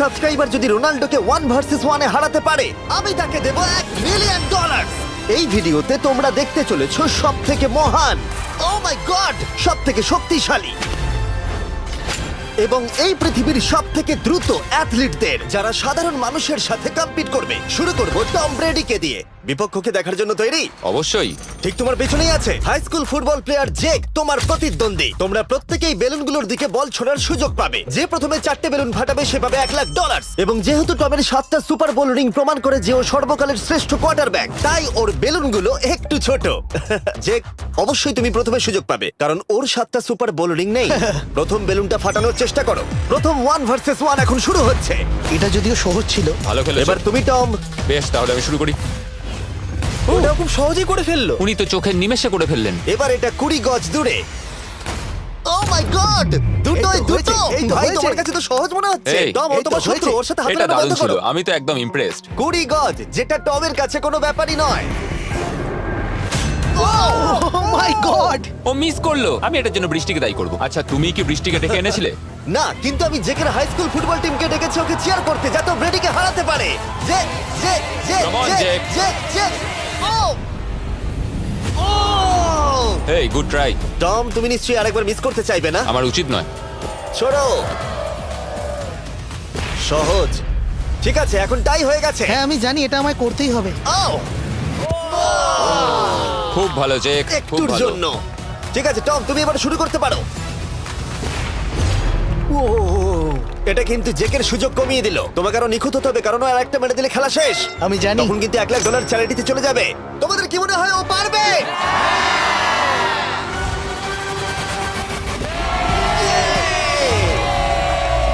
Subscriber যদি রোনাল্ডোকে 1 versus 1 এ হারাতে পারে আমি তাকে দেব $1 মিলিয়ন। এই ভিডিওতে তোমরা দেখতে চলেছো সবথেকে মহান, ও মাই গড, সবথেকে শক্তিশালী এবং এই পৃথিবীর সবথেকে দ্রুত অ্যাথলিটদের যারা সাধারণ মানুষের সাথে কম্পিট করবে। শুরু করব টম ব্রেডিকে দিয়ে। বিপক্ষকে দেখার জন্য তৈরি? অবশ্যই। ঠিক তোমার পেছনেই আছে high school football player Jake, তোমার প্রতিদ্বন্দ্বী। তোমরা প্রত্যেকেই বেলুনগুলোর দিকে বল ছোড়ার সুযোগ পাবে। যে প্রথমে 4টে বেলুন ফাটাবে সে পাবে $1,00,000। এবং যেহেতু টমের 7টা সুপার বোল রিং প্রমাণ করে যে ও সর্বকালের শ্রেষ্ঠ কোয়ার্টারব্যাক, তাই ওর বেলুনগুলো একটু ছোট। জেক, অবশ্যই তুমি প্রথমে সুযোগ পাবে কারণ ওর 7টা সুপার বোল রিং নেই। প্রথম বেলুনটা ফাটানোর চেষ্টা করো। প্রথম 1 ভার্সেস 1 এখন শুরু হচ্ছে। এটা যদিও সহজ ছিল। ভালো খেলেছো। এবার তুমি টম। বেশ, তাহলে আমি শুরু করি। ওটা খুব সহজেই করে ফেললো। উনি তো চোখের নিমেষে করে ফেললেন। এবার এটা 20 গজ দূরে। ও মাই গড, দুটোই এই তো দুটো। হয়েছে, এই তো ভাই হয়েছে। তোমার কাছে তো সহজ মনে হচ্ছে। এই, টম, ও এই তো তোমার শত্রু, হয়েছে। ওর সাথে হাত এটা মেলানো দারুণ বন্ধ ছিল, করো। আমি তো একদম ইমপ্রেসড। 20 গজ, যেটা টমের কাছে কোনো ব্যাপারই নয়। ও মাই গড! ও মিস করলো। আমি এটার জন্য বৃষ্টিকে দায়ী করব। আচ্ছা, তুমি কি বৃষ্টিকে ডেকে এনেছিলে? না, কিন্তু আমি জেকের হাই স্কুল ফুটবল টিমকে ডেকেছি ওকে চিয়ার করতে যাতে ও ব্রেডিকে হারাতে পারে। যে যে যে Come on, যে Jake. যে যে ও ও হেই, গুড ট্রাই। টম, তুমি নিশ্চয়ই আরেকবার মিস করতে চাইবে না? আমার উচিত নয়। ছোড়ো। সহজ। ঠিক আছে, এখন টাই হয়ে গেছে। হ্যাঁ আমি জানি এটা আমায় করতেই হবে। ও খুব ভালো জেক, খুব একটুর ভালো। জন্য। ঠিক আছে টম, তুমি এবার শুরু করতে পারো। ও, এটা কিন্তু জেকের সুযোগ কমিয়ে দিল। তোমাকে আরো নিখুঁত হতে হবে কারণ আর একটা মেরে দিলে খেলা শেষ। আমি জানি। তখন কিন্তু $1,00,000 চ্যারিটিতে চলে যাবে। তোমাদের কি মনে হয় ও পারবে?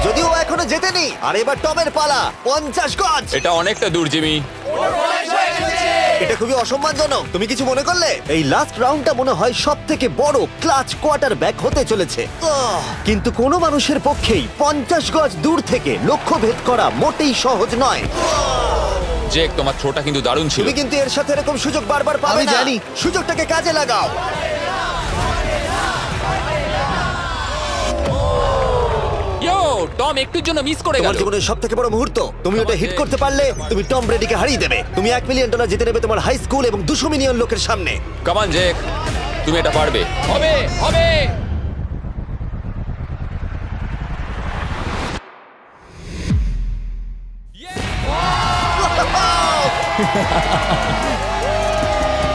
যদিও ও এখনো জেতেনি। আর এবার টমের পালা। 50 গজ। এটা অনেকটা দূর, জিমি। এটা খুবই অসম্মানজনক। তুমি কিছু মনে করলে? এই লাস্ট রাউন্ডটা মনে হয় সবথেকে বড় ক্লাচ কোয়ার্টারব্যাক হতে চলেছে। কিন্তু কোনো মানুষের পক্ষেই 50 গজ দূর থেকে লক্ষ্য ভেদ করা মোটেই সহজ নয়। জেক, তোমার থ্রোটা কিন্তু দারুণ ছিল। তুমি কিন্তু এর সাথে এরকম সুযোগ বারবার পাবে আমি না। জানি। সুযোগটাকে কাজে লাগাও। ইয়ো, টম একটুর জন্য মিস করে তোমার গেল। জীবনের সবথেকে বড় মুহূর্ত। তুমি ওটা হিট করতে পারলে তুমি টম ব্রেডিকে হারিয়ে দেবে। তুমি $1 মিলিয়ন জিতে নেবে তোমার হাই স্কুল এবং 200 মিলিয়ন লোকের সামনে। কাম অন জেক, তুমি এটা পারবে। হবে, হবে।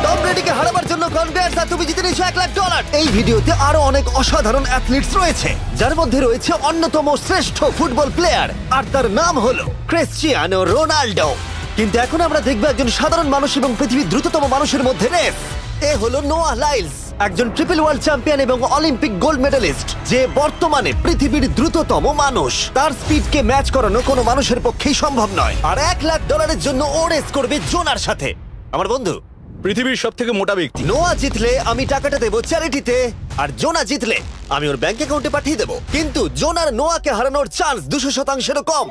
টম ব্রেডিকে হারাবার জন্য কনগ্রেটস, আর তুমি জিতে নিয়েছো $1,00,000। এই ভিডিওতে আরো অনেক অসাধারণ অ্যাথলিটস রয়েছে যার মধ্যে রয়েছে অন্যতম শ্রেষ্ঠ ফুটবল প্লেয়ার আর তার নাম হলো ক্রিশ্চিয়ানো রোনাল্ডো। কিন্তু এখন আমরা দেখব একজন সাধারণ মানুষ এবং পৃথিবীর দ্রুততম মানুষের মধ্যে রেস। এ হলো নোয়াহ লাইলস, একজন ট্রিপল ওয়ার্ল্ড চ্যাম্পিয়ন এবং অলিম্পিক গোল্ড মেডেলিস্ট, যে বর্তমানে পৃথিবীর দ্রুততম মানুষ। তার স্পিডকে ম্যাচ করানো কোনো মানুষের পক্ষেই সম্ভব নয়। আর $1,00,000 জন্য ও রেস করবে জোনার সাথে, আমার বন্ধু। পৃথিবীর সবথেকে মোটা ব্যক্তি। নোয়া জিতলে আমি টাকাটা দেবো চ্যারিটিতে, আর জোনা জিতলে আমি ওর ব্যাংক অ্যাকাউন্টে পাঠিয়ে দেবো। কিন্তু জোনার নোয়াকে হারানোর চান্স 200%-এরও কম,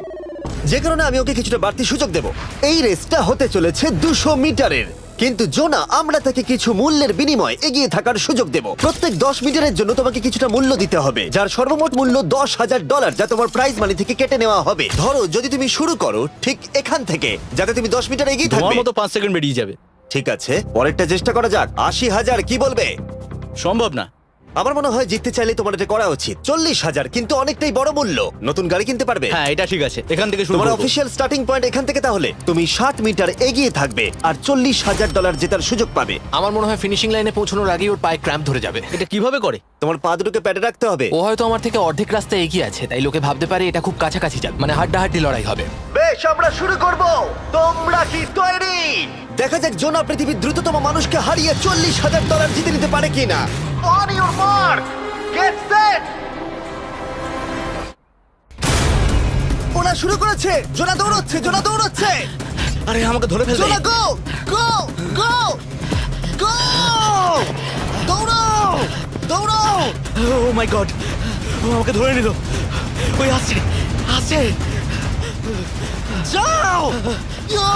যে কারণে আমি ওকে কিছুটা বাড়তি সুযোগ দেবো। এই রেসটা হতে চলেছে 200 মিটারের। কিন্তু জোনা, আমরা তাকে কিছু মূল্যের বিনিময়ে এগিয়ে থাকার সুযোগ দেব। প্রত্যেক 10 মিটারের জন্য তোমাকে কিছুটা মূল্য দিতে হবে, যার সর্বমোট মূল্য $10,000, যা তোমার প্রাইজ মানি থেকে কেটে নেওয়া হবে। ধরো যদি তুমি শুরু করো ঠিক এখান থেকে, যাতে তুমি 10 মিটার এগিয়ে তোমার থাকবে। মতো 5 সেকেন্ড বেরিয়ে যাবে। ঠিক আছে, পরেরটা চেষ্টা করা যাক। 80,000, কি বলবে? সম্ভব না। আমার মনে হয় জিততে চাইলে তোমার এটা করা উচিত। 40,000 কিন্তু অনেকটাই বড় মূল্য। নতুন গাড়ি কিনতে পারবে। হ্যাঁ এটা ঠিক আছে, এখান থেকে শুরু তোমার করব। অফিসিয়াল স্টার্টিং পয়েন্ট এখান থেকে। তাহলে তুমি 7 মিটার এগিয়ে থাকবে আর $40,000 জেতার সুযোগ পাবে। আমার মনে হয় ফিনিশিং লাইনে পৌঁছানোর আগেই ওর পায়ে ক্র্যাম্প ধরে যাবে। এটা কিভাবে করে? তোমার পা দুটোকে প্যাডে রাখতে হবে। ও হয়তো আমার থেকে অর্ধেক রাস্তা এগিয়ে আছে, তাই লোকে ভাবতে পারে এটা খুব কাছাকাছি যাবে, মানে হাড্ডাহাড্ডি লড়াই হবে। বেশ, আমরা শুরু করব। তোমরা কি তৈরি? দেখা যাক জোনা পৃথিবীর দ্রুততম মানুষকে হারিয়ে $40,000 জিতে নিতে পারে কিনা। On your mark, get set. ওরা শুরু করেছে। জোনা দৌড়চ্ছে, জোনা দৌড়চ্ছে। আরে আমাকে ধরে ফেলবে। জোনা গো গো গো গো! দৌড়াও দৌড়াও! ও মাই গড, ও আমাকে ধরে নিল। ওই আসছে আসছে। যাও! ইয়ো!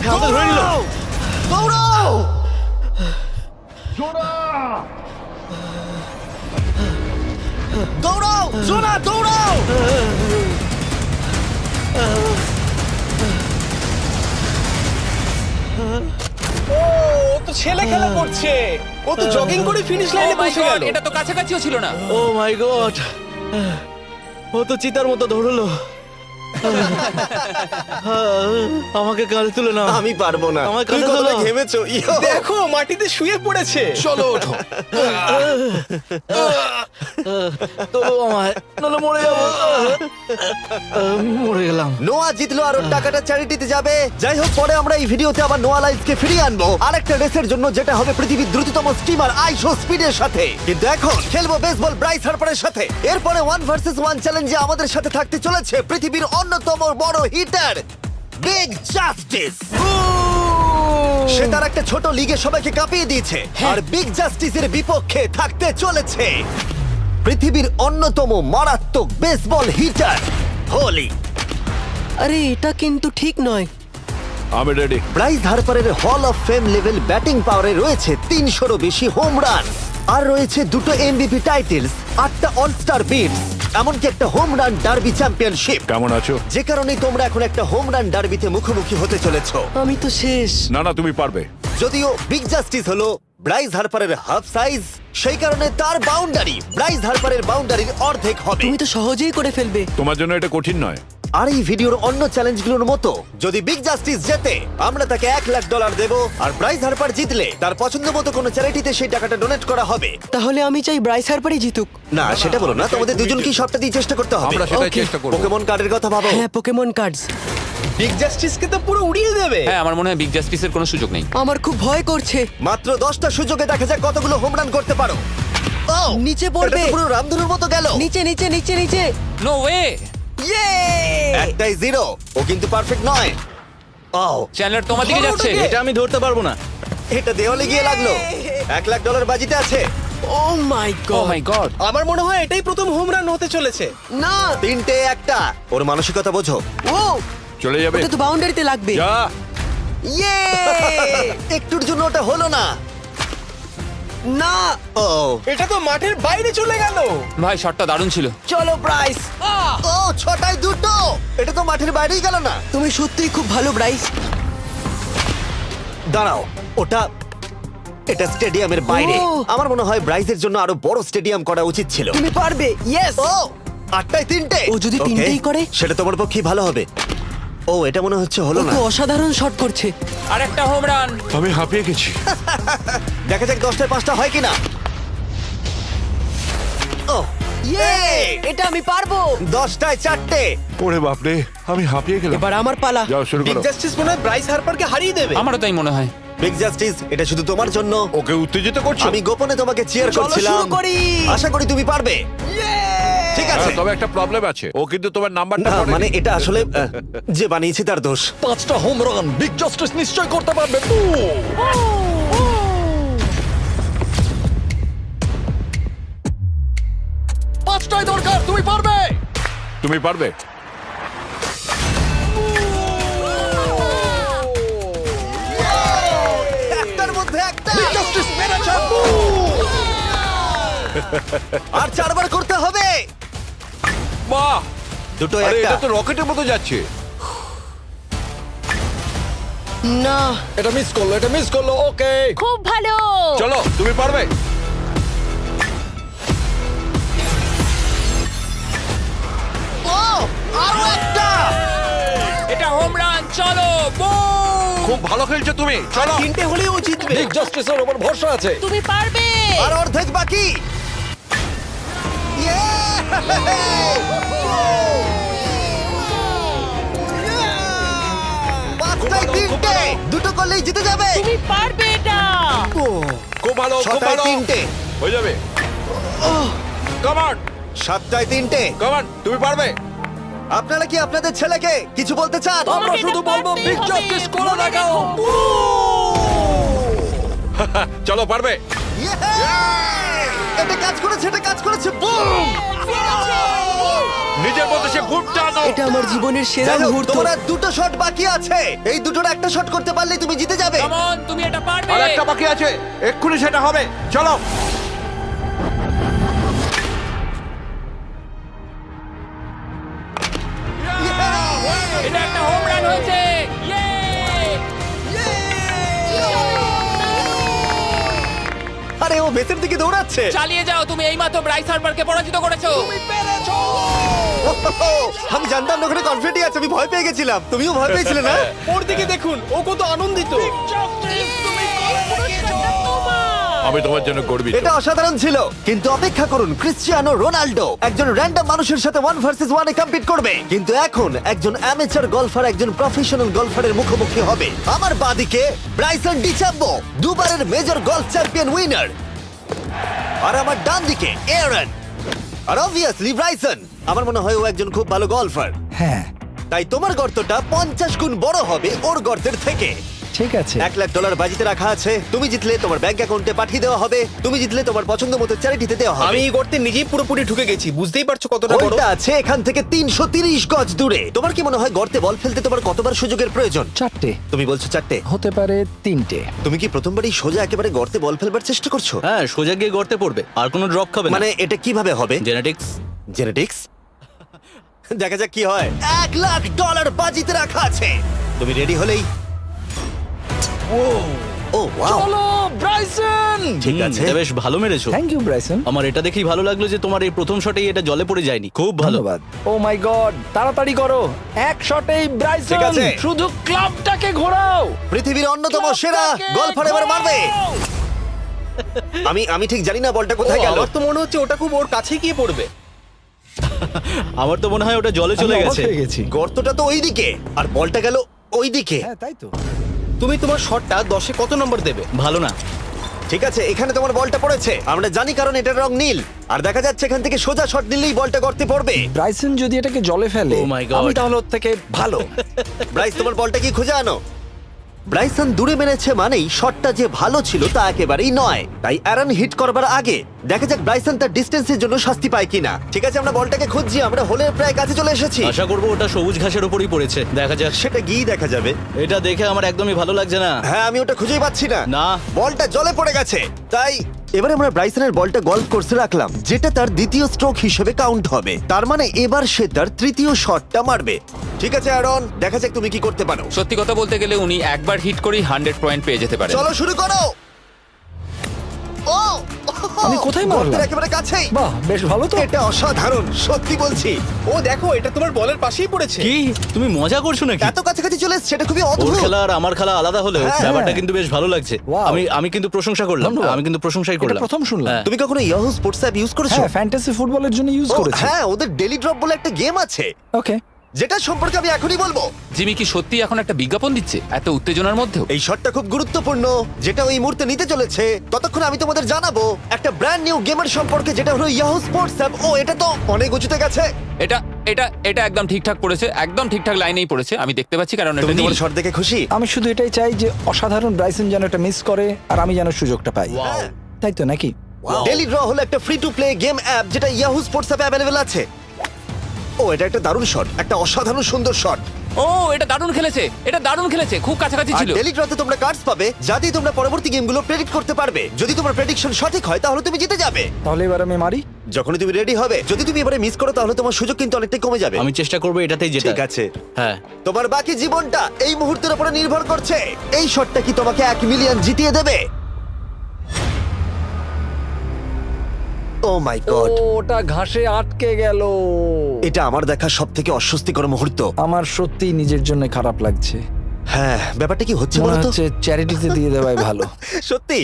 আমাকে ধরে নিল। দৌড়াও! দৌড়াও! জোনা দৌড়াও! ছেলে খেলা করছে। ও তো জগিং করে ফিনিশ Oh লাইনে my পৌঁছে God, গেল। এটা তো কাছাকাছিও ছিল না। ও মাই গড, ও তো চিতার মতো ধরলো। আমাকে কাঁধে তুলে নাও। আমি পারবো না। আমার তুমি কাঁধে কতটা তোলো। ঘেমেছো ইয়ো। দেখো মাটিতে শুয়ে পড়েছে। চলো ওঠো। তোলো আমায়, নলে মরে যাবো। মরে গেলাম। নোয়া জিতলো আর ওর টাকাটা চ্যারিটিতে যাবে। যাই হোক, পরে আমরা এই ভিডিওতে আবার নোয়া লাইফকে ফিরিয়ে আনবো আরেকটা রেসের জন্য, যেটা হবে পৃথিবীর দ্রুততম স্টিমার আইশো স্পিডের সাথে। কিন্তু এখন খেলবো বেসবল ব্রাইস হার্পারের সাথে। এরপরে 1 ভার্সেস 1 চ্যালেঞ্জে আমাদের সাথে থাকতে চলেছে পৃথিবীর অন্যতম বড় হিটার বিগ জাস্টিস। সে তার একটা ছোট লিগে সবাইকে কাঁপিয়ে দিয়েছে, আর বিগ জাস্টিসের বিপক্ষে থাকতে চলেছে পৃথিবীর অন্যতম মারাত্মক বেসবল হিটার হোলি। আরে এটা কিন্তু ঠিক নয়। আমি ready. Bryce হার্পারের hall of fame level batting পাওয়ারে রয়েছে 300-রও বেশি হোম রান, আর রয়েছে 2টো এমভিপি টাইটেলস, 8টা অলস্টার বিটস, এমনকি একটা হোম রান ডার্বি চ্যাম্পিয়নশিপ। কেমন আছো? যে কারণে তোমরা এখন একটা হোম রান ডার্বিতে মুখোমুখি হতে চলেছো। আমি তো শেষ। না না, তুমি পারবে। যদিও বিগ জাস্টিস হলো ব্রাইস হার্পারের হাফ সাইজ, সেই কারণে তার বাউন্ডারি ব্রাইস হার্পারের বাউন্ডারির অর্ধেক হবে। তুমি তো সহজেই করে ফেলবে। তোমার জন্য এটা কঠিন নয়। আর এই ভিডিওর অন্য চ্যালেঞ্জগুলোর মতো, যদি বিগ জাস্টিস জেতে আমরা তাকে $1,00,000 দেব, আর ব্রাইস হার্পার জিতলে তার পছন্দ মতো কোনো চ্যারিটিতে সেই টাকাটা ডোনেট করা হবে। তাহলে আমি চাই ব্রাইস হার্পারই জিতুক। না, সেটা বলো না, তোমাদের দুজনকেই সবটা দিয়ে চেষ্টা করতে হবে। আমরা সেটাই Okay. চেষ্টা করব। পোকেমন কার্ডের কথা ভাবো। হ্যাঁ, পোকেমন কার্ডস। বিগ জাস্টিসকে তো পুরো উড়িয়ে দেবে। হ্যাঁ, আমার মনে হয় বিগ জাস্টিসের কোনো সুযোগ নেই। আমার খুব ভয় করছে। মাত্র 10টা সুযোগে দেখা যাক কতগুলো হোম রান করতে পারো। ও, নিচে পড়বে। এটা তো পুরো রামধনুর মতো গেল। নিচে নিচে নিচে নিচে। No way. ইয়ে! একটাই জিরো, ও কিন্তু পারফেক্ট নয়। ও, চ্যানেলার তোমার দিকে যাচ্ছে। এটা আমি ধরতে পারবো না। এটা দেওয়ালে গিয়ে লাগলো। $1,00,000 বাজিতে আছে। ও মাই ও গড। মাই গড। আমার মনে হয় এটাই প্রথম হোম রান হতে চলেছে। না। 3টে একটা। ওর মানসিকতা বোঝো। ও, চলে যাবে। ওটা তো বাউন্ডারিতে লাগবে। যা। ইয়ে! একটুর জন্য ওটা হলো না। না। ও, এটা তো মাঠের বাইরে চলে গেল। ভাই শটটা দারুণ ছিল। চলো ব্রাইস। ও, 6টায় 2টো। এটা তো মাঠের বাইরেই গেল না। তুমি সত্যিই খুব ভালো ব্রাইস। দাঁড়াও, এটা স্টেডিয়ামের বাইরে। ও। আমার মনে হয় ব্রাইজের জন্য আরো বড় স্টেডিয়াম করা উচিত ছিল। তুমি পারবে। ইয়েস। ও, 8টায় 3টে। ও যদি Okay, তিনটেই করে? সেটা তোমার পক্ষে ভালো হবে। ও, এটা মনে হচ্ছে হলো ও না। তো অসাধারণ শট করছে। আর একটা হোম রান। আমি হাঁপিয়ে গেছি। দেখা যাক 10টায় 5টা হয় কিনা। ও, ইয়ে! এটা আমি পারবো। 10টায় 4টে। ওরে বাপরে, আমি হাঁপিয়ে গেলাম। এবার আমার পালা। যাও শুরু বিগ করো। জাস্টিস মনে হয় ব্রাইস হার্পারকে হারিয়ে দেবে। আমারও তাই মনে হয়। বিগ জাস্টিস, এটা শুধু তোমার জন্য। ওকে উত্তেজিত করছো? আমি গোপনে তোমাকে চিয়ার চলো করছিলাম। শুরু করি। আশা করি তুমি পারবে। ঠিক আছে। তবে একটা প্রবলেম আছে, ও কিন্তু তোমার নাম্বারটা না, মানে এটা আসলে যে বানিয়েছে তার দোষ। 5টা হোম রান বিগ জাস্টিস নিশ্চয় করতে পারবে। পাঁচটাই দরকার, তুমি পারবে। তুমি পারবে। একটার মধ্যে একটা। বিগ জাস্টিস মেরেছে। আর 4বার করতে হবে। বাহ, দুটো আরে একটা। এটা তো রকেটের মতো যাচ্ছে। না। এটা মিস করলো, এটা মিস করলো। ওকে, খুব ভালো। চলো, তুমি পারবে। ও, আরো একটা। এটা হোম রান। চলো, বুম। খুব ভালো খেলছো তুমি। চলো। 3টে হলেও ও জিতবে। বিগ জাস্টিসের উপর ভরসা আছে। তুমি পারবে। আর অর্ধেক বাকি। পাঁচটায় 3টে। দুটো করলেই জিতে যাবে। তুমি পারবে এটা। খুব ভালো, খুব 6টায় ভালো। 3টে। হয়ে যাবে। কাম অন, 7টায় 3টে। কাম অন, তুমি পারবে। আপনারা কি আপনাদের ছেলেকে কিছু বলতে চান? আমরা তোমাকে শুধু এটা বলবো পারতেই বিগ হবে, জাস্টিস করে মনে দেখাও। রেখো। চলো, পারবে। এটা কাজ করেছে, এটা কাজ করেছে। বুম! নিজের মতো সে খুব টানো। এটা আমার জীবনের সেরা যাই হোক, মুহূর্ত। তোমার আর 2টো শট বাকি আছে। এই দুটোর একটা শট করতে পারলে তুমি জিতে যাবে। কাম অন, তুমি এটা পারবে। আর একটা বাকি আছে, এক্ষুনি সেটা হবে। চলো। এটা একটা হোম রান হয়েছে। ইয়ে! ও বেতের দিকে দৌড়াচ্ছে। চালিয়ে যাও, তুমি এইমাত্র ব্রাইস হার্বারকে পরাজিত করেছো। আমি জানতাম না ওখানে কনফিডেন্ট আছে, আমি ভয় পেয়ে গেছিলাম। তুমিও ভয় পেয়েছিলে না? ওর দিকে দেখুন, ও কত আনন্দিত। আমি তোমার জন্য গর্বিত। এটা অসাধারণ ছিল, কিন্তু অপেক্ষা করুন, ক্রিশ্চিয়ানো রোনাল্ডো একজন র্যান্ডম মানুষের সাথে 1 ভার্সেস 1 এ কম্পিট করবে, কিন্তু এখন একজন অ্যামেচার গলফার একজন প্রফেশনাল গলফারের মুখোমুখি হবে। আমার বাদিকে ব্রাইসন ডিচাম্বো, দুবারের মেজর গলফ চ্যাম্পিয়ন উইনার, আর আমার ডান দিকে এরন। আর অবভিয়াসলি ব্রাইসন, আমার মনে হয় ও একজন খুব ভালো গলফার। হ্যাঁ তাই তোমার গর্তটা 50 গুণ বড় হবে ওর গর্তের থেকে। ঠিক আছে। $1,00,000 বাজিতে রাখা আছে। তুমি জিতলে তোমার ব্যাংক অ্যাকাউন্টে পাঠিয়ে দেওয়া হবে, তুমি জিতলে তোমার পছন্দ মতো চ্যারিটিতে দেওয়া হবে। আমি এই গর্তে নিজেই পুরোপুরি ঢুকে গেছি, বুঝতেই পারছো কতটা বড়। হোলটা আছে এখান থেকে 330 গজ দূরে। তোমার কি মনে হয় গর্তে বল ফেলতে তোমার কতবার সুযোগের প্রয়োজন? 4টে তুমি বলছো 4টে, হতে পারে 3টে। তুমি কি প্রথমবারই সোজা একেবারে গর্তে বল ফেলবার চেষ্টা করছো? হ্যাঁ, সোজা গিয়ে গর্তে পড়বে, আর কোনো ড্রপ খাবে না। মানে এটা কিভাবে হবে? জেনেটিক্স। জেনেটিক্স? দেখা যাক কি হয়। $1,00,000 বাজিতে রাখা আছে। তুমি রেডি হলেই ও ওয়াও, চলো ব্রাইসন। ঠিক আছে। এটা বেশ ভালো মেরেছো। Thank you Bryson. আমার এটা দেখেই ভালো লাগলো যে তোমার এই প্রথম শটেই এটা জলে পড়ে যায়নি। খুব ভালো। ধন্যবাদ। ও মাই গড, তাড়াতাড়ি করো, এক শটেই ব্রাইসন। ঠিক আছে। শুধু ক্লাবটাকে ঘোরাও। পৃথিবীর অন্যতম সেরা গলফার এবার মারবে। আমি ঠিক জানি না বলটা কোথায় গেল। আমার তো মনে হচ্ছে ওটা খুব ওর কাছে গিয়ে পড়বে। আমার তো মনে হয় ওটা জলে চলে আমি অবাক গেছে। হয়ে গেছি। গর্তটা তো ওইদিকে আর বলটা গেল ওইদিকে। হ্যাঁ তাই তো। তুমি তোমার শটটা 10-এ কত নম্বর দেবে? ভালো না। ঠিক আছে, এখানে তোমার বলটা পড়েছে, আমরা জানি কারণ এটার রং নীল। আর দেখা যাচ্ছে এখান থেকে সোজা শট নিলেই বলটা গর্তে পড়বে। ব্রাইসন যদি এটাকে জলে ফেলে, Oh my God. আমি তাহলে ওর থেকে ভালো। ব্রাইস, তোমার বলটা কি খুঁজে আনো। ব্রাইসন দূরে মেরেছে মানেই শটটা যে ভালো ছিল তা একেবারেই নয়। তাই অ্যারন হিট করবার আগে দেখা যাক ব্রাইসন তার ডিস্টেন্সের জন্য শাস্তি পায় কিনা। ঠিক আছে, আমরা বলটাকে খুঁজছি, আমরা হোলের প্রায় কাছে চলে এসেছি। আশা করবো ওটা সবুজ ঘাসের উপরই পড়েছে। দেখা যাক। সেটা গিয়ে দেখা যাবে। এটা দেখে আমার একদমই ভালো লাগছে না। হ্যাঁ, আমি ওটা খুঁজেই পাচ্ছি না। না। বলটা জলে পড়ে গেছে। তাই এবারে আমরা ব্রাইসনের বলটা গলফ কোর্সে রাখলাম, যেটা তার দ্বিতীয় স্ট্রোক হিসেবে কাউন্ট হবে। তার মানে এবার সে তার তৃতীয় শটটা মারবে। ঠিক আছে অ্যারন, দেখা যাক তুমি কি করতে পারো। সত্যি কথা বলতে গেলে উনি একবার হিট করেই 100 পয়েন্ট পেয়ে যেতে পারেন। চলো শুরু করো। ও, আমি কোথায় মারলাম? গর্তের একেবারে কাছেই। বাহ, বেশ ভালো তো। এটা অসাধারণ, সত্যি বলছি। ও দেখো, এটা তোমার বলের পাশেই পড়েছে। কি তুমি মজা করছো নাকি? এত কাছাকাছি চলে এসেছে, এটা খুবই ওর অদ্ভুত। খেলা আর আমার খেলা আলাদা হলেও হ্যাঁ। ব্যাপারটা কিন্তু বেশ ভালো লাগছে। Wow. আমি কিন্তু প্রশংসা করলাম। ধন্যবাদ। আমি কিন্তু প্রশংসাই এটা করলাম। প্রথম শুনলাম। হ্যাঁ। তুমি কখনো ইয়াহু স্পোর্টস অ্যাপ ইউজ করেছো? হ্যাঁ, ফ্যান্টাসি ফুটবলের জন্য ইউজ ও, করেছি। হ্যাঁ, ওদের ডেলি ড্রপ বলে একটা গেম আছে, ওকে। যেটা সম্পর্কে আমি এখনই বলবো। জিমি কি সত্যি এখন একটা বিজ্ঞাপন দিচ্ছে এত উত্তেজনার মধ্যেও? এই শটটা খুব গুরুত্বপূর্ণ, যেটা ওই মুহূর্তে নিতে চলেছে। ততক্ষণ আমি তোমাদের জানাবো একটা ব্র্যান্ড নিউ গেমের সম্পর্কে, যেটা হলো ইয়াহু স্পোর্টস অ্যাপ। ও, এটা তো অনেক উঁচুতে গেছে। এটা এটা এটা একদম ঠিকঠাক পড়েছে, একদম ঠিকঠাক লাইনেই পড়েছে। আমি দেখতে পাচ্ছি কারণ তুমি এটা তোমার নীল। শট দেখে খুশি? আমি শুধু এটাই চাই যে অসাধারণ ব্রাইসন যেন এটা মিস করে আর আমি যেন সুযোগটা পাই। হ্যাঁ। তাই তো নাকি? ডেলি ড্র হলো একটা free to play game app, যেটা ইয়াহু স্পোর্টস অ্যাপে অ্যাভেলেবল আছে। ও, এটা একটা দারুণ শট, একটা অসাধারণ সুন্দর শট। ও, এটা দারুণ খেলেছে, এটা দারুণ খেলেছে, খুব কাছাকাছি আর ছিল। ডেলি ড্রতে তোমরা কার্ডস পাবে, যা দিয়ে তোমরা পরবর্তী গেমগুলো প্রেডিক্ট করতে পারবে। যদি তোমার প্রেডিকশন সঠিক হয় তাহলে তুমি জিতে যাবে। তাহলে এবার আমি মারি। যখনই তুমি রেডি হবে, যদি তুমি এবারে মিস করো তাহলে তোমার সুযোগ কিন্তু অনেকটাই কমে যাবে। আমি চেষ্টা করবো এটাতেই যেটা। ঠিক আছে, হ্যাঁ। তোমার বাকি জীবনটা এই মুহূর্তের উপরে নির্ভর করছে। এই শটটা কি তোমাকে 1 মিলিয়ন জিতিয়ে দেবে? ও মাই গড, ওটা ঘাসে আটকে গেল। এটা আমার দেখা সবথেকে অস্বস্তিকর মুহূর্ত। আমার সত্যি নিজের জন্য খারাপ লাগছে। হ্যাঁ, ব্যাপারটা কি হচ্ছে মনে বলো তো? হচ্ছে চ্যারিটিতে দিয়ে দেওয়াই ভালো। সত্যি।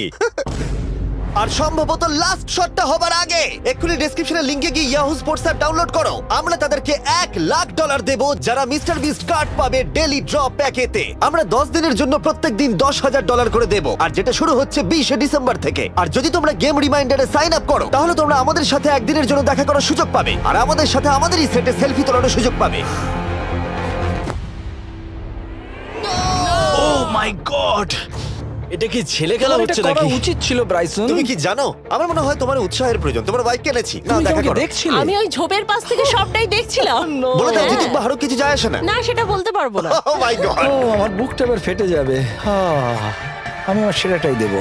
আর সম্ভবত লাস্ট শটটা হবার আগে এক্ষুনি ডেসক্রিপশনের লিংকে গিয়ে ইয়াহু স্পোর্টস অ্যাপ ডাউনলোড করো। আমরা তাদেরকে $1,00,000 দেব যারা মিস্টার বিস্ট কার্ড পাবে ডেলি ড্র প্যাকেতে। আমরা 10 দিনের জন্য প্রত্যেক দিন $10,000 করে দেব, আর যেটা শুরু হচ্ছে 20শে ডিসেম্বর থেকে। আর যদি তোমরা গেম রিমাইন্ডারে সাইন আপ করো তাহলে তোমরা আমাদের সাথে একদিনের জন্য দেখা করার সুযোগ পাবে, আর আমাদের সাথে আমাদেরই সেটে সেলফি তোলার সুযোগ পাবে। ও মাই গড, এটা কি ছেলে খেলা তোমার এটা হচ্ছে করা নাকি? উচিত ছিল ব্রাইসন। তুমি কি জানো, আমার মনে হয় তোমার উৎসাহের প্রয়োজন। তোমার বাইক কিনেছি, না তুমি কি দেখা আমাকে করো। দেখছিলে? আমি ওই ঝোপের পাশ থেকে সবটাই দেখছিলাম। বলে দাও হ্যাঁ। জিতুক বা হারুক, কিছু যায় আসে না। না, সেটা বলতে পারবো না। ও মাই গড, ও, আমার বুকটা এবার ফেটে যাবে। আমি আমার সেরাটাই দেব।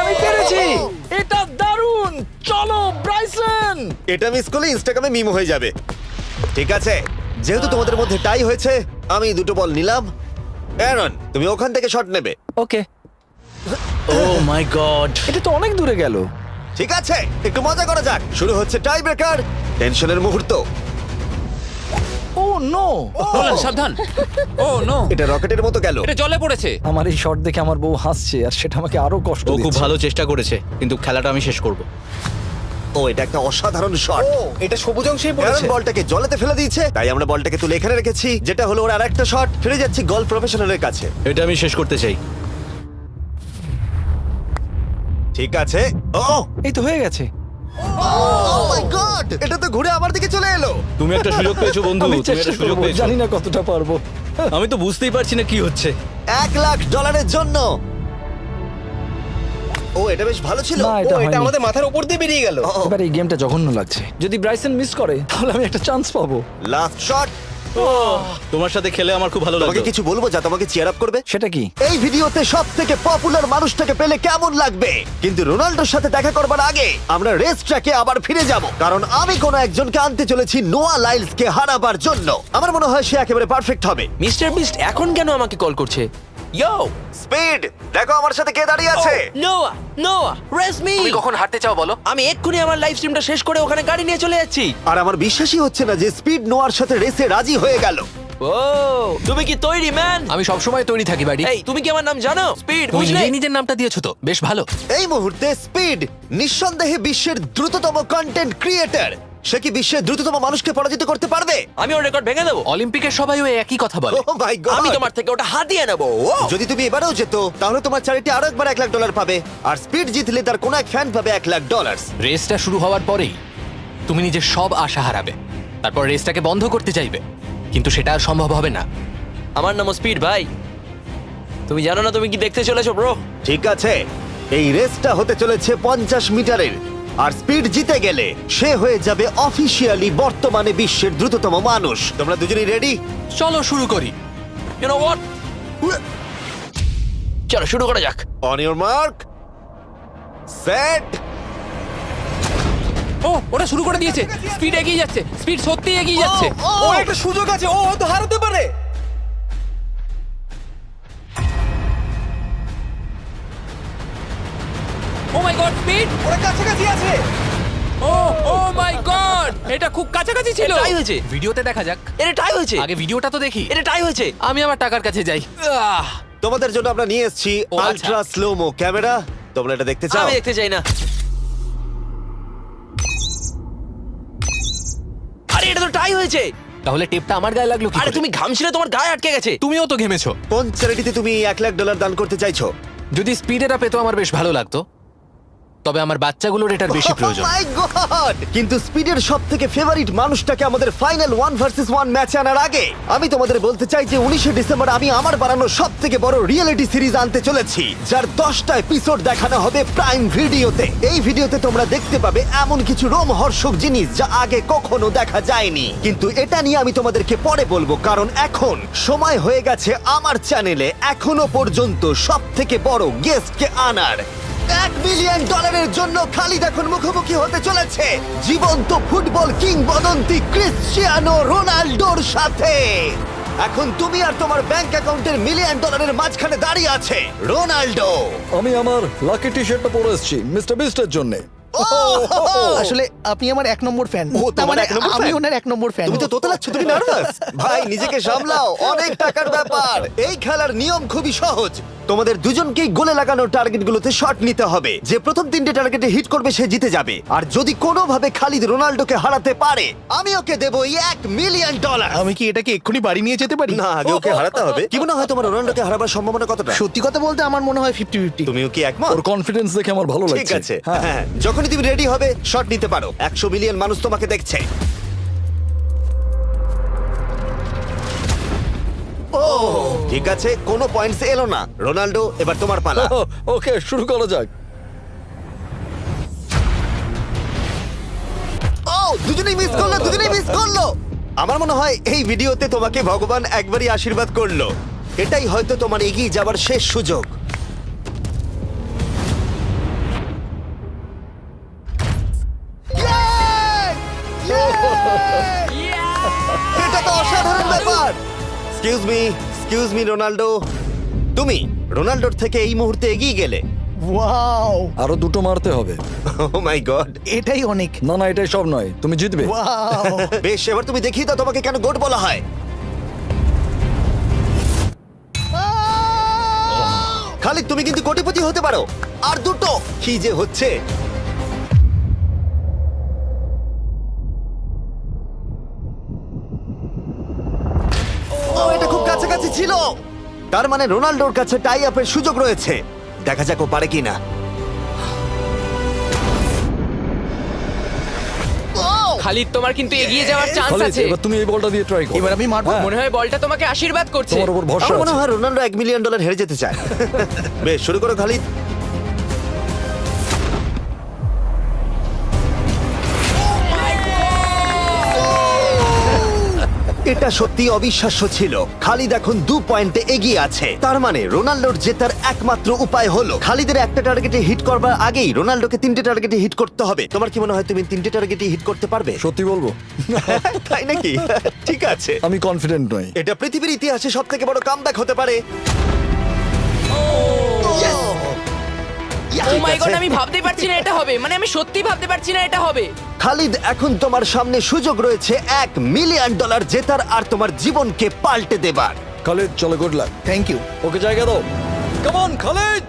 আমি পেরেছি। এটা দারুণ। চলো ব্রাইসন। এটা মিস করলে ইনস্টাগ্রামে মিম হয়ে যাবে। ঠিক আছে, যেহেতু তোমাদের মধ্যে টাই হয়েছে, আমি 2টো বল নিলাম। অ্যারন, তুমি ওখান থেকে শট নেবে। ওকে, ও মাই গড এটা তো অনেক দূরে গেল। ঠিক আছে, একটু মজা করা যাক। শুরু হচ্ছে টাই ব্রেকার, টেনশনের মুহূর্ত। ও নো, নোলান সাবধান। ও নো, এটা রকেটের মতো গেল। এটা জলে পড়েছে। আমার এই শট দেখে আমার বউ হাসছে আর সেটা আমাকে আরো কষ্ট ও খুব দিচ্ছে। ভালো চেষ্টা করেছে কিন্তু খেলাটা আমি শেষ করব। ও, এটা একটা অসাধারণ শট। এটা সবুজ অংশেই অ্যারন পড়েছে। বলটাকে জলেতে ফেলে দিয়েছে, তাই আমরা বলটাকে তুলে এখানে রেখেছি, যেটা হলো ওর আরেকটা শট। ফিরে যাচ্ছি গলফ প্রফেশনালের কাছে। এটা আমি শেষ করতে চাই। ঠিক আছে। ও এই তো হয়ে গেছে। মাই গড, এটা তো ঘুরে আমার দিকে চলে এলো। তুমি একটা সুযোগ পেয়েছো বন্ধু, আমি তুমি চেষ্টা একটা সুযোগ করবো, পেয়েছো। জানি না কতটা পারবো। আমি তো বুঝতেই পারছি না কি হচ্ছে। $1,00,000 জন্য। ও, এটা বেশ ভালো ছিল। না, ও, এটা এটা হয়নি। আমাদের মাথার উপর দিয়ে বেরিয়ে গেল। ও, এবার এই গেমটা জঘন্য লাগছে। যদি ব্রাইসন মিস করে তাহলে আমি একটা চান্স পাবো। Last shot. তোমার সাথে খেলে আমার খুব ভালো তোমাকে লাগলো। কিছু বলবো যা তোমাকে চিয়ার আপ করবে? সেটা কি? এই ভিডিওতে সব থেকে পপুলার মানুষটাকে পেলে কেমন লাগবে? কিন্তু রোনাল্ডোর সাথে দেখা করবার আগে আমরা রেস ট্র্যাকে আবার ফিরে যাব, কারণ আমি কোনো একজনকে আনতে চলেছি নোয়া লাইলসকে হারাবার জন্য। আমার মনে হয় সে একেবারে পারফেক্ট হবে। মিস্টার বিস্ট এখন কেন আমাকে কল করছে? ইয়ো স্পিড, দেখো আমার সাথে কে দাঁড়িয়ে আছে। নোয়া, নোয়া রেস মি। তুমি কখন হাঁটতে চাও বলো? আমি এক্ষুনি আমার লাইভ স্ট্রিমটা শেষ করে ওখানে গাড়ি নিয়ে চলে যাচ্ছি। আর আমার বিশ্বাসই হচ্ছে না যে স্পিড নোয়ার সাথে রেসে রাজি হয়ে গেল। ও তুমি কি তৈরি ম্যান? আমি সব সময় তৈরি থাকি বাড়ি। এই তুমি কি আমার নাম জানো? স্পিড, তুমি বুঝলে? নিজেই নিজের নামটা দিয়েছো তো, বেশ ভালো। এই মুহূর্তে স্পিড নিঃসন্দেহে বিশ্বের দ্রুততম কন্টেন্ট ক্রিয়েটর। সে কি বিশ্বের দ্রুততম মানুষকে পরাজিত করতে পারবে? আমি ওর রেকর্ড ভেঙে দেবো। অলিম্পিকের সবাই ওই একই কথা বলে। Oh my God! আমি তোমার থেকে ওটা হাতিয়ে নেবো। যদি তুমি এবারেও যেত তাহলে তোমার চ্যারিটি আরো একবার $1,00,000 পাবে, আর স্পিড জিতলে তার কোনো এক ফ্যান পাবে $1,00,000। রেসটা শুরু হওয়ার পরেই তুমি নিজের সব আশা হারাবে, তারপর রেসটাকে বন্ধ করতে চাইবে, কিন্তু সেটা আর সম্ভব হবে না। আমার নাম স্পিড ভাই, তুমি জানো না তুমি কি দেখতে চলেছো ব্রো? ঠিক আছে, এই রেসটা হতে চলেছে 50 মিটারের, আর স্পিড জিতে গেলে সে হয়ে যাবে অফিসিয়ালি বর্তমানে বিশ্বের দ্রুততম মানুষ। তোমরা দুজনেই রেডি? চলো শুরু করি। ইউ নো হোয়াট, চলো শুরু করা যাক। On your mark, set. ও, ওটা শুরু করে দিয়েছে। স্পিড এগিয়ে যাচ্ছে, স্পিড সত্যি এগিয়ে যাচ্ছে। ও, একটা সুযোগ আছে, ও হয়তো হারাতে পারে। ও মাই গড, স্পিড। ওরা কাছাকাছি আছে। ও, ও মাই গড, এটা খুব কাছাকাছি ছিল। টাই হয়েছে, ভিডিওতে দেখা যাক। এটা টাই হয়েছে, আগে ভিডিওটা তো দেখি। এটা টাই হয়েছে, আমি আমার টাকার কাছে যাই। তোমাদের জন্য আমরা নিয়ে এসেছি ও, আচ্ছা। Ultra slomo camera. তোমরা এটা দেখতে চাও? আমি দেখতে চাই না। আরে এটা তো টাই হয়েছে। তাহলে টেপটা আমার গায়ে লাগলো কি করে? আরে তুমি ঘামছিলে, তোমার গায়ে আটকে গেছে। তুমিও তো ঘেমেছো। কোন চ্যারিটিতে তুমি $1,00,000 দান করতে চাইছো? যদি স্পিডেরা পেতো আমার বেশ ভালো লাগতো, তবে আমার বাচ্চাগুলোর এটার বেশি প্রয়োজন। Oh my God! কিন্তু স্পিডের সবথেকে ফেভারিট মানুষটাকে আমাদের ফাইনাল 1 ভার্সেস 1 ম্যাচে আনার আগে আমি তোমাদের বলতে চাই যে 19শে ডিসেম্বর আমি আমার বানানো সবথেকে বড় রিয়েলিটি সিরিজ আনতে চলেছি, যার 10টা এপিসোড দেখানো হবে প্রাইম ভিডিওতে। এই ভিডিওতে তোমরা দেখতে পাবে এমন কিছু রোমহর্ষক জিনিস যা আগে কখনো দেখা যায়নি, কিন্তু এটা নিয়ে আমি তোমাদেরকে পরে বলবো, কারণ এখন সময় হয়ে গেছে আমার চ্যানেলে এখনো পর্যন্ত সবথেকে বড় গেস্টকে আনার। $1 মিলিয়ন জন্য খালিদ এখন মুখোমুখি হতে চলেছে জীবন্ত ফুটবল কিংবদন্তি ক্রিশ্চিয়ানো রোনাল্ডোর সাথে। এখন তুমি আর তোমার ব্যাংক অ্যাকাউন্টের $1 মিলিয়ন মাঝখানে দাঁড়িয়ে আছে রোনাল্ডো। আমি আমার লাকি টি শার্টটা পরে এসেছি মিস্টার বিস্টের জন্য। আসলে আপনি আমার 1 নম্বর ফ্যান। ও, তোমার এক নম্বর আমি fan? ওনার 1 নম্বর ফ্যান। তুমি তো তোতলাচ্ছ, তুমি নার্ভাস? ভাই নিজেকে সামলাও, অনেক টাকার ব্যাপার। এই খেলার নিয়ম খুবই সহজ। তোমাদের দুজনকেই গোলে লাগানো টার্গেটগুলোতে শট নিতে হবে। যে প্রথম 3টে টার্গেটে হিট করবে সে জিতে যাবে, আর যদি কোনোভাবে খালিদ রোনাল্ডোকে হারাতে পারে আমি ওকে দেবো $1 মিলিয়ন। আমি কি এটাকে এক্ষুনি বাড়ি নিয়ে যেতে পারি? না, আগে ওকে হারাতে হবে। কি মনে হয় তোমার রোনাল্ডোকে হারাবার সম্ভাবনা কতটা? সত্যি কথা বলতে আমার মনে হয় 50-50। তুমিও কি একমত? ওর কনফিডেন্স দেখে আমার ভালো লাগছে। ঠিক আছে, হ্যাঁ, যখনই তুমি রেডি হবে শট নিতে পারো। 100 মিলিয়ন মানুষ তোমাকে দেখছে। ও ঠিক আছে, কোনো পয়েন্টস এলো না। রোনাল্ডো, এবার তোমার পালা। ওকে, শুরু করা যাক। ও, দুজনেই মিস করলো, দুজনেই মিস করলো। আমার মনে হয় এই ভিডিওতে তোমাকে ভগবান একবারই আশীর্বাদ করলো। এটাই হয়তো তোমার এগিয়ে যাবার শেষ সুযোগ। এটা তো অসাধারণ ব্যাপার। Excuse me, excuse me Ronaldo, তুমি রোনাল্ডোর থেকে এই মুহূর্তে এগিয়ে গেলে। ওয়াও, আরো দুটো মারতে হবে। ও মাই গড। এটাই অনেক। না না, এটাই সব নয়, তুমি জিতবে। ওয়াও, বেশ, এবার তুমি দেখিয়ে দাও তোমাকে কেন গোট বলা হয়। খালিদ, তুমি কিন্তু কোটিপতি হতে পারো। আর দুটো। কি যে হচ্ছে। ও, এটা খুব কাছাকাছি ছিল। তার মানে রোনাল্ডোর কাছে টাই আপের সুযোগ রয়েছে। দেখা যাক ও পারে কিনা। খালিদ, তোমার কিন্তু এগিয়ে যাওয়ার চান্স খালিদ, আছে। এবার তুমি এই বলটা দিয়ে ট্রাই করো। এবার আমি মারবো। হ্যাঁ, মনে হয় বলটা তোমাকে আশীর্বাদ করছে। তোমার উপর ভরসা আমার মনে আছে। হয় রোনাল্ডো $1 মিলিয়ন হেরে যেতে চায়। বেশ, শুরু করো খালিদ। এটা সত্যি অবিশ্বাস্য ছিল। খালিদ এখন 2 পয়েন্টে এগিয়ে আছে। তার মানে রোনাল্ডোর জেতার একমাত্র উপায় হলো খালিদের একটা টার্গেটে হিট করবার আগেই রোনাল্ডোকে 3টে টার্গেটে হিট করতে হবে। তোমার কি মনে হয় তুমি 3টে টার্গেটে হিট করতে পারবে? সত্যি বলবো, তাই নাকি? ঠিক আছে। আমি কনফিডেন্ট নই। এটা পৃথিবীর ইতিহাসে সবথেকে বড় কামব্যাক হতে পারে। ও মাই গড, আমি ভাবতেই পারছি না এটা হবে। মানে আমি সত্যি ভাবতে পারছি না এটা হবে। খালিদ, এখন তোমার সামনে সুযোগ রয়েছে $1 মিলিয়ন জেতার আর তোমার জীবনকে পাল্টে দেবার। খালিদ, চলো, good luck. Thank you. Okay জায়গা দাও। Come on Khalid.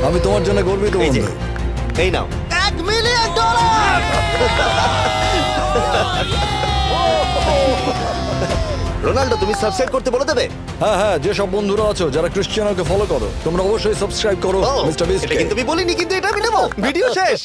আমি তোমার জন্য গর্বিত এই যে, বন্ধু। এই নাও $1 মিলিয়ন। রোনাল্ডো, তুমি সাবস্ক্রাইব করতে বলে দেবে? হ্যাঁ হ্যাঁ, যে সব বন্ধুরা আছো যারা ক্রিশ্চিয়ানোকে ফলো করো, তোমরা অবশ্যই সাবস্ক্রাইব করো ও, মিস্টার বিস্ট। এটা কিন্তু আমি বলিনি, কিন্তু এটা আমি নেবো। ভিডিও শেষ।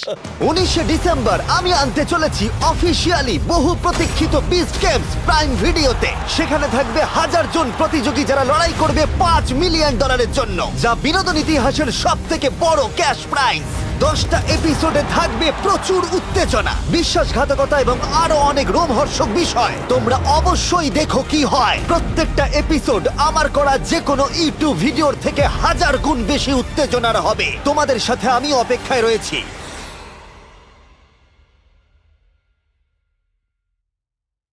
19শে ডিসেম্বর আমি আনতে চলেছি অফিসিয়ালি বহু প্রতীক্ষিত বিস্ট গেমস প্রাইম ভিডিওতে। সেখানে থাকবে 1000 জন প্রতিযোগী যারা লড়াই করবে $5 মিলিয়ন জন্য, যা বিনোদন ইতিহাসের সবথেকে বড় ক্যাশ প্রাইজ। 10টা এপিসোডে থাকবে প্রচুর উত্তেজনা, বিশ্বাসঘাতকতা এবং আরো অনেক রোমহর্ষক বিষয়। তোমরা অবশ্যই দেখো কি হয়। প্রত্যেকটা এপিসোড আমার করা যে কোনো ইউটিউব ভিডিওর থেকে 1000 গুণ বেশি উত্তেজনার হবে। তোমাদের সাথে আমি অপেক্ষায় রয়েছি।